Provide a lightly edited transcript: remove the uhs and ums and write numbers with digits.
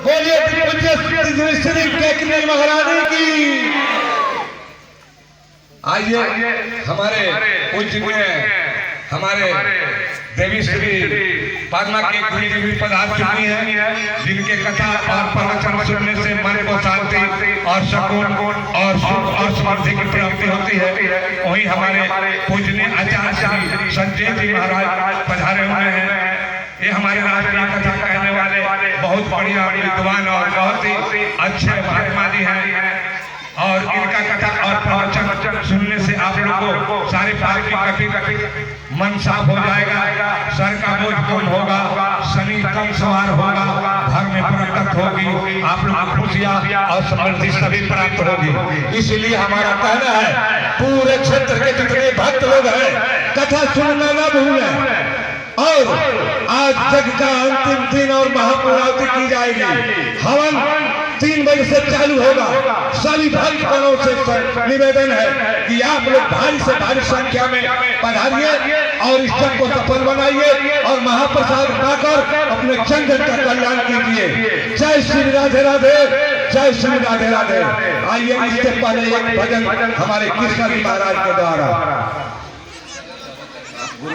बोलिए श्री टेकनी महारानी की। आइए हमारे पूज्य हमारे देवी श्री पद्मा की गुरु जी भी पधार चुकी हैं, जिनके कथा और प्रवचन सुनने से मन को शांति और सुकून और सुख और समृद्धि की प्राप्ति होती है। वहीं हमारे पूजनीय आचार्य श्री संजय जी महाराज पधारे हुए हैं। ये हमारे राष्ट्रीय कथा कहने वाले बहुत बढ़िया विद्वान और बहुत ही अच्छे महात्मा जी हैं, और इनका कथा और प्रवचन सुनने से आप लोगों को सारे पाप की कभी मन साफ हो जाएगा, सर का बोझ कम होगा, शनि कम सवार होगा, घर में बरकत होगी, आप लोग को खुशियां और समृद्धि सभी प्राप्त होगी। इसलिए हमारा कहना है पूरे क्षेत्र के जितने भक्त लोग हैं कथा सुनना न भूलें। और आज जग का अंतिम दिन और महापूर्णाहुति की जाएगी। हवन 3 बजे से चालू होगा। सभी भक्तों से निवेदन है कि आप लोग भारी से भारी संख्या में पधारिए और इस जग को सफल बनाइए और महाप्रसाद पाकर अपने जन जन का कल्याण कीजिए। जय श्री राधे राधे, जय श्री राधे राधे। आइए इससे पहले एक भजन हमारे कृष्ण जी महाराज के द्वारा गुरु